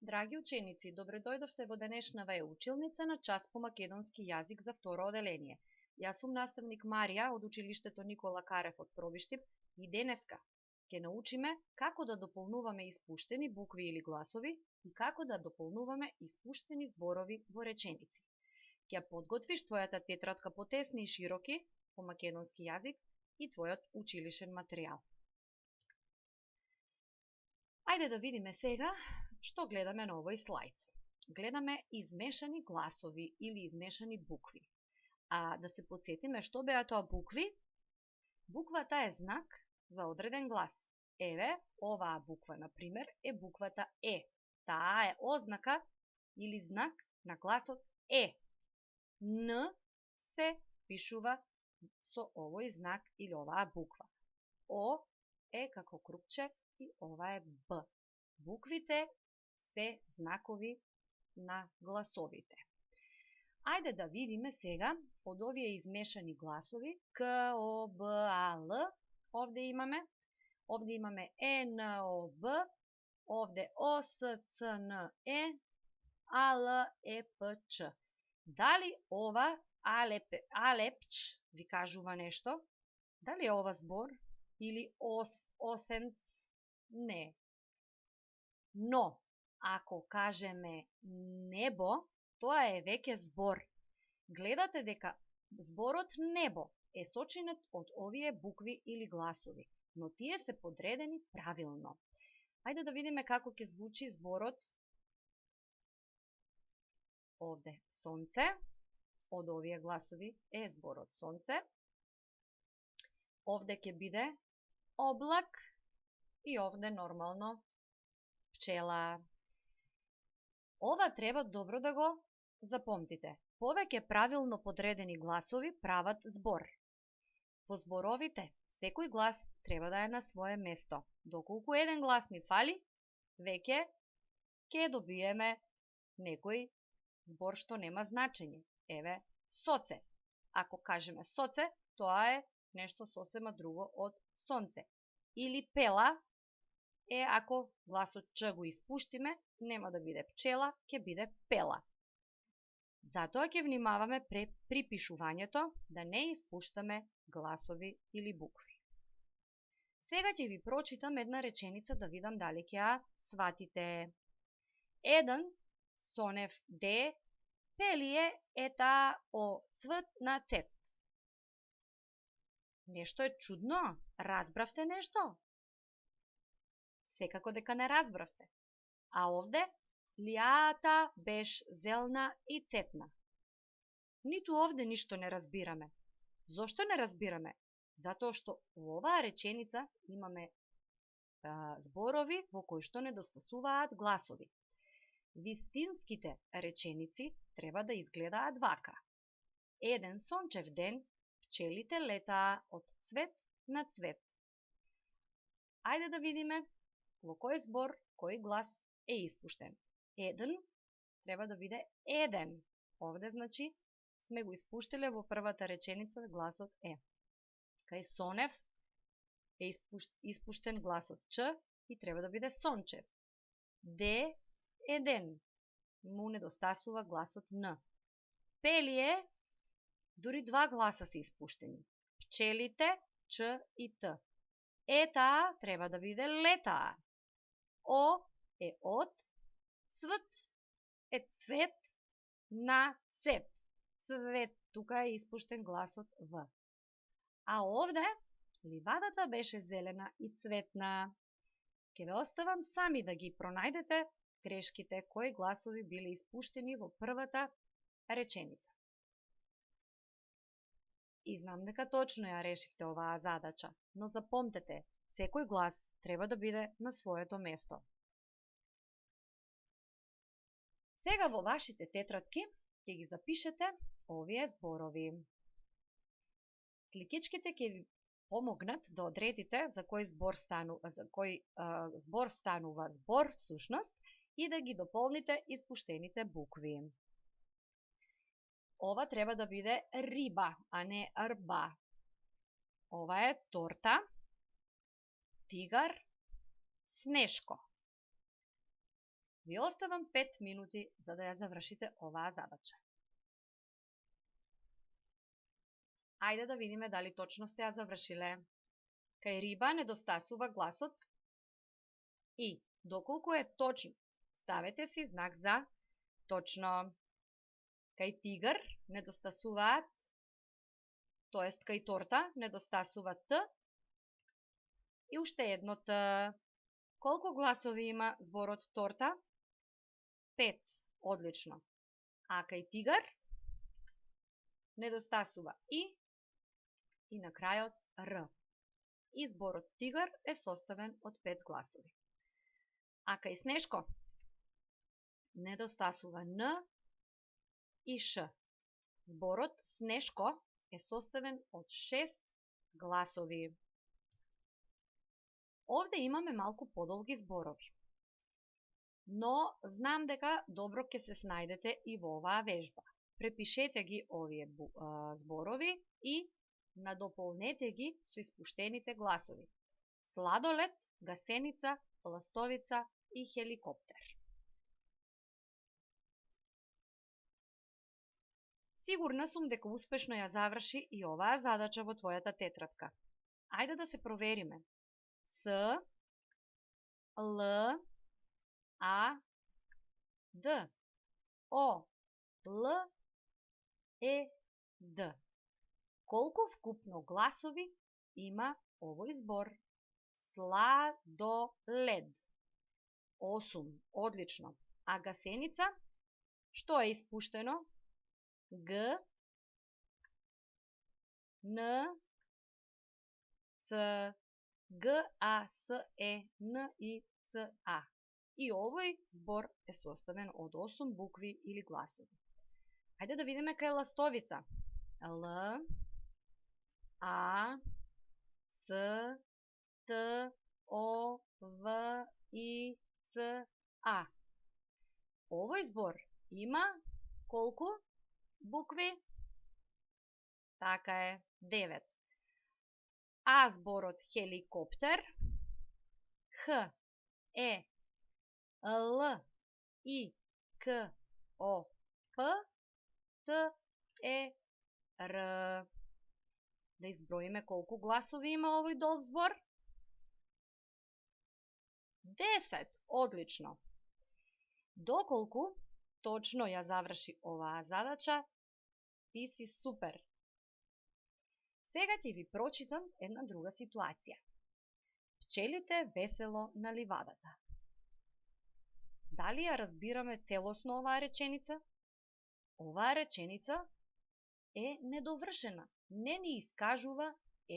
Драги ученици, добре дојдовте во денешнава училница на час по македонски јазик за второ оделение. Јас сум наставник Марија од училиштето Никола Карев од Пробиштип и денеска ќе научиме како да дополнуваме испуштени букви или гласови и како да дополнуваме испуштени зборови во реченици. Ќе подготвиш твојата тетрадка по тесни и широки по македонски јазик и твојот училишен материјал. Ајде да видиме сега што гледаме на овој слайд. Гледаме измешани гласови или измешани букви. А да се подсетиме што беа тоа букви? Буквата е знак за одреден глас. Еве, оваа буква, например, е буквата Е. Таа е ознака или знак на гласот Е. Н се пишува со овој знак или оваа буква. О е како крупче и ова е Б. Буквите се знакови на гласовите. Ајде да видиме сега од овие измешани гласови К, О, Б, А, Л. Овде имаме Е, Н, О, Б. Овде О, С, Ц, Н, Е, А, Л, Е, П, Ч. Дали ова алепч ви кажува нешто? Дали е ова збор? Или осенц? Не. Но, ако кажеме небо, тоа е веќе збор. Гледате дека зборот небо е сочинет од овие букви или гласови, но тие се подредени правилно. Ајде да видиме како ќе звучи зборот. Овде сонце, од овие гласови е зборот сонце. Овде ќе биде облак и овде нормално пчела. Ова треба добро да го запомтите. Повеќе правилно подредени гласови прават збор. Во зборовите, секој глас треба да е на свое место. Доколку еден глас ни фали, веќе ќе добиеме некој збор што нема значење. Еве, соце. Ако кажеме соце, тоа е нешто сосема друго од сонце. Или пела е ако гласот Ч го испуштиме, нема да биде пчела, ќе биде пела. Затоа ќе внимаваме при пишувањето да не испуштаме гласови или букви. Сега ќе ви прочитам една реченица да видам дали ќе ја сватите. Еден сонев де пелие ета о цвт на цет. Нешто е чудно? Разбравте нешто? Секако дека не разбравте. А овде лијата беш зелна и цетна. Ниту овде ништо не разбираме. Зошто не разбираме? Затоа што во оваа реченица имаме зборови во кои што недостасуваат гласови. Вистинските реченици треба да изгледаат вака. Еден сончев ден пчелите летаа од цвет на цвет. Ајде да видиме во кој збор, кој глас е испуштен. Еден треба да биде еден. Овде, значи, сме го испуштиле во првата реченица гласот Е. Кај сонев е испуштен гласот Ч и треба да биде сончев. Де е ден. Му недостасува гласот Н. Пелие, дури два гласа се испуштени. Пчелите, Ч и Т. Етаа треба да биде летаа. О е од, цвт е цвет на цет. Цвет, тука е испуштен гласот В. А овде ливадата беше зелена и цветна. Ке ве оставам сами да ги пронајдете грешките кои гласови биле испуштени во првата реченица. И знам дека точно ја решивте оваа задача, но запомтете, секој глас треба да биде на своето место. Сега во вашите тетрадки ќе ги запишете овие зборови. Сликичките ќе ви помогнат да одредите за кој збор станува збор всушност и да ги дополните испуштените букви. Ова треба да биде риба, а не рба. Ова е торта, тигар, снешко. Ви оставам 5 минути за да ја завршите оваа задача. Ајде да видиме дали точно сте ја завршиле. Кај риба недостасува гласот и доколку е точно, ставете си знак за точно. Кај тигар недостасуваат, тоест кај торта недостасува т и уште едно т. Колку гласови има зборот торта? 5. Одлично. А кај тигар недостасува и на крајот р. И зборот тигар е составен од 5 гласови. А кај Снешко недостасува н и ш. Зборот Снешко е составен од 6 гласови. Овде имаме малку подолги зборови. Но знам дека добро ќе се снајдете и во оваа вежба. Препишете ги овие зборови и надополнете ги со испуштените гласови. Сладолед, гасеница, ластовица и хеликоптер. Сигурна сум дека успешно ја заврши и оваа задача во твојата тетрадка. Ајде да се провериме. С, Л, А, Д, О, Л, Е, Д. Колку вкупно гласови има овој збор? Сладолед. 8. Одлично. А гасеница? Што е испуштено? Г, Н, Ц, Г, А, С, Е, Н, И, Ц, А. И овој збор е составен од 8 букви или гласови. Ајде да видиме кај ластовица. Л, А, С, Т, О, В, И, Ц, А. Овој збор има колку букви? Така е, 9. А зборот хеликоптер? Х, Е, Л, И, К, О, П, Т, Е, Р. Да изброиме колку гласови има овој долг збор? 10. Одлично. Доколку точно ја заврши оваа задача, ти си супер. Сега ќе ви прочитам една друга ситуација. Пчелите весело на ливадата. Дали ја разбираме целосно оваа реченица? Оваа реченица е недовршена. Не ни искажува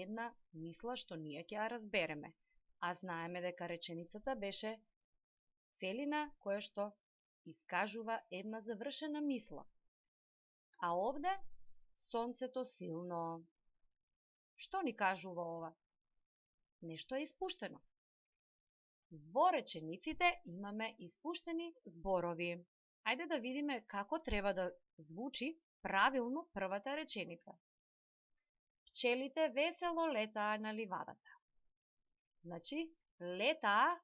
една мисла што ние ќе ја разбереме. А знаеме дека реченицата беше целина која што искажува една завршена мисла. А овде сонцето силно. Што ни кажува ова? Нешто е испуштено. Во речениците имаме испуштени зборови. Ајде да видиме како треба да звучи правилно првата реченица. Пчелите весело летаа на ливадата. Значи, летаа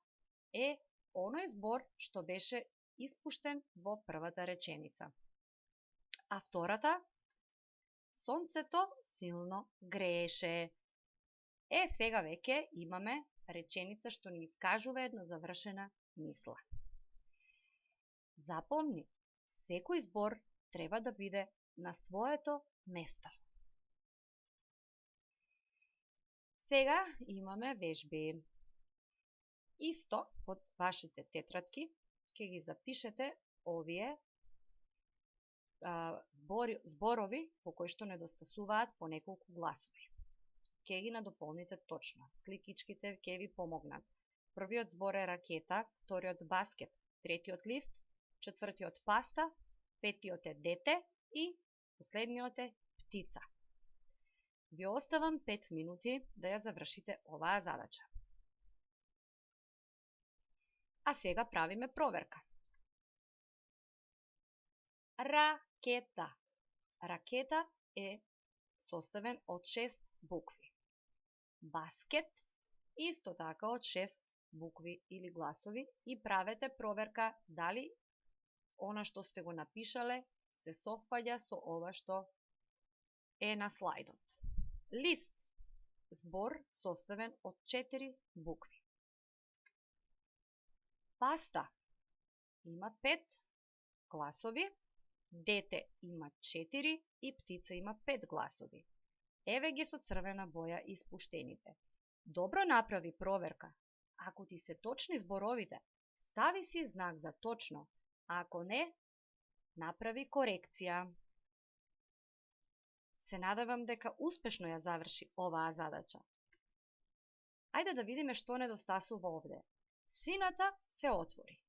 е оној збор што беше испуштен во првата реченица. А втората? Сонцето силно грееше. Сега веќе имаме реченица што ни искажува една завршена мисла. Запомни, секој збор треба да биде на своето место. Сега имаме вежби. Исто под вашите тетрадки ќе ги запишете овие зборови во кои што недостасуваат по неколку гласови. Ќе ги надополните точно. Сликичките ќе ви помогнат. Првиот збор е ракета, вториот баскет, третиот лист, четвртиот паста, петиот е дете и последниот е птица. Ви оставам 5 минути да ја завршите оваа задача. А сега правиме проверка. Ракета. Ракета е составен од 6 букви. Баскет исто така од 6 букви или гласови и правете проверка дали она што сте го напишале се совпаѓа со ова што е на слайдот. Лист, збор составен од 4 букви. Паста има 5 гласови, дете има 4 и птица има 5 гласови. Еве ги со црвена боја испуштените. Добро направи проверка. Ако ти се точни зборовите, стави си знак за точно, а ако не, направи корекција. Се надевам дека успешно ја заврши оваа задача. Ајде да видиме што недостасува овде. Сината се отвори.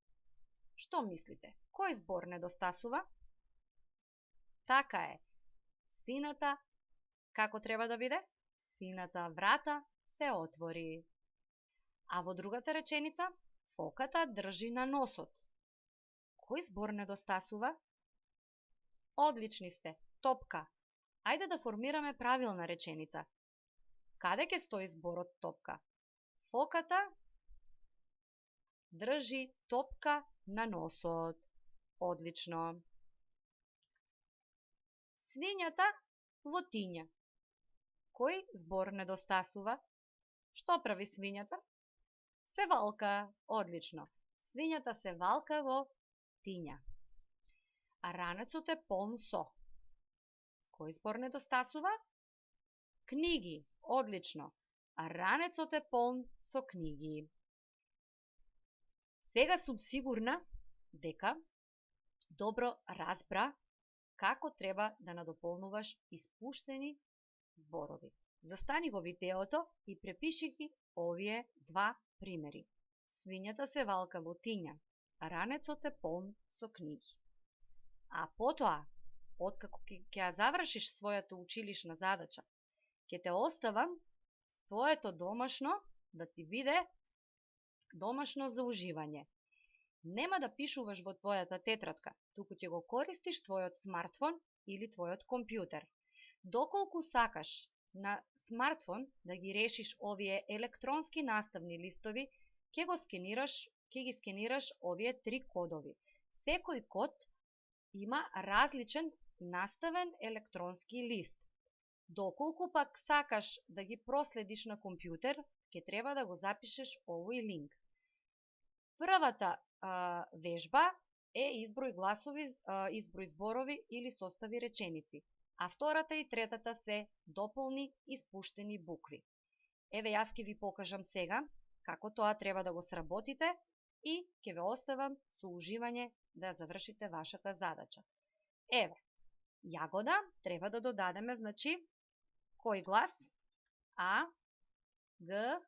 Што мислите? Кој збор недостасува? Така е. Сината, како треба да биде? Сината врата се отвори. А во другата реченица, фоката држи на носот. Кој збор недостасува? Одлични сте, топка. Ајде да формираме правилна реченица. Каде ќе стои зборот топка? Фоката држи топка на носот. Одлично. Свињата во тиња. Кој збор недостасува? Што прави свињата? Се валка. Одлично. Свињата се валка во тиња. А ранецот е полн со. Кој збор недостасува? Книги. Одлично. А ранецот е полн со книги. Сега сум сигурна дека добро разбра како треба да надополнуваш испуштени зборови. Застани го видеото и препиши ги овие два примери. Свињата се валка во тиња, а ранецот е полн со книги. А потоа, откако ќе ја завршиш својата училишна задача, ќе те оставам твоето домашно да ти биде домашно за уживање. Нема да пишуваш во твојата тетрадка, туку ќе го користиш твојот смартфон или твојот компјутер. Доколку сакаш на смартфон да ги решиш овие електронски наставни листови, ќе ги скенираш овие 3 кодови. Секој код има различен наставен електронски лист. Доколку пак сакаш да ги проследиш на компјутер, ќе треба да го запишеш овој линк. Првата вежба е изброј гласови, изброј зборови или состави реченици, а втората и третата се дополни испуштени букви. Еве јас ќе ви покажам сега како тоа треба да го сработите и ќе ве оставам со уживање да завршите вашата задача. Еве, јагода треба да додадеме, значи, кој глас? А, Г,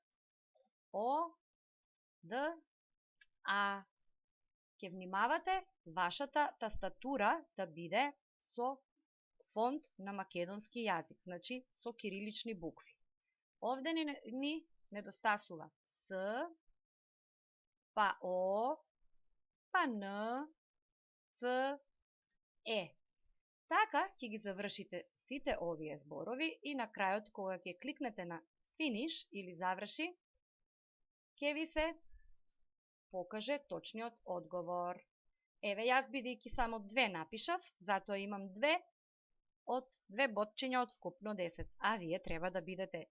О, Д, А. Ќе внимавате вашата тастатура да биде со фонт на македонски јазик, значи со кирилични букви. Овде ни недостасува С, па О, па Н, Ц, Е. Така ќе ги завршите сите овие зборови и на крајот, кога ќе кликнете на Finish или заврши, ќе ви се покаже точниот одговор. Еве јас бидејќи само 2 напишав, затоа имам 2 бодчиња од вкупно 10, а вие треба да бидете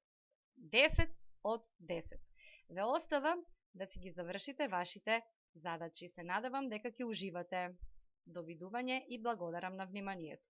10 од 10. Ве оставам да си ги завршите вашите задачи. Се надевам дека ќе уживате. Довидување и благодарам на вниманието.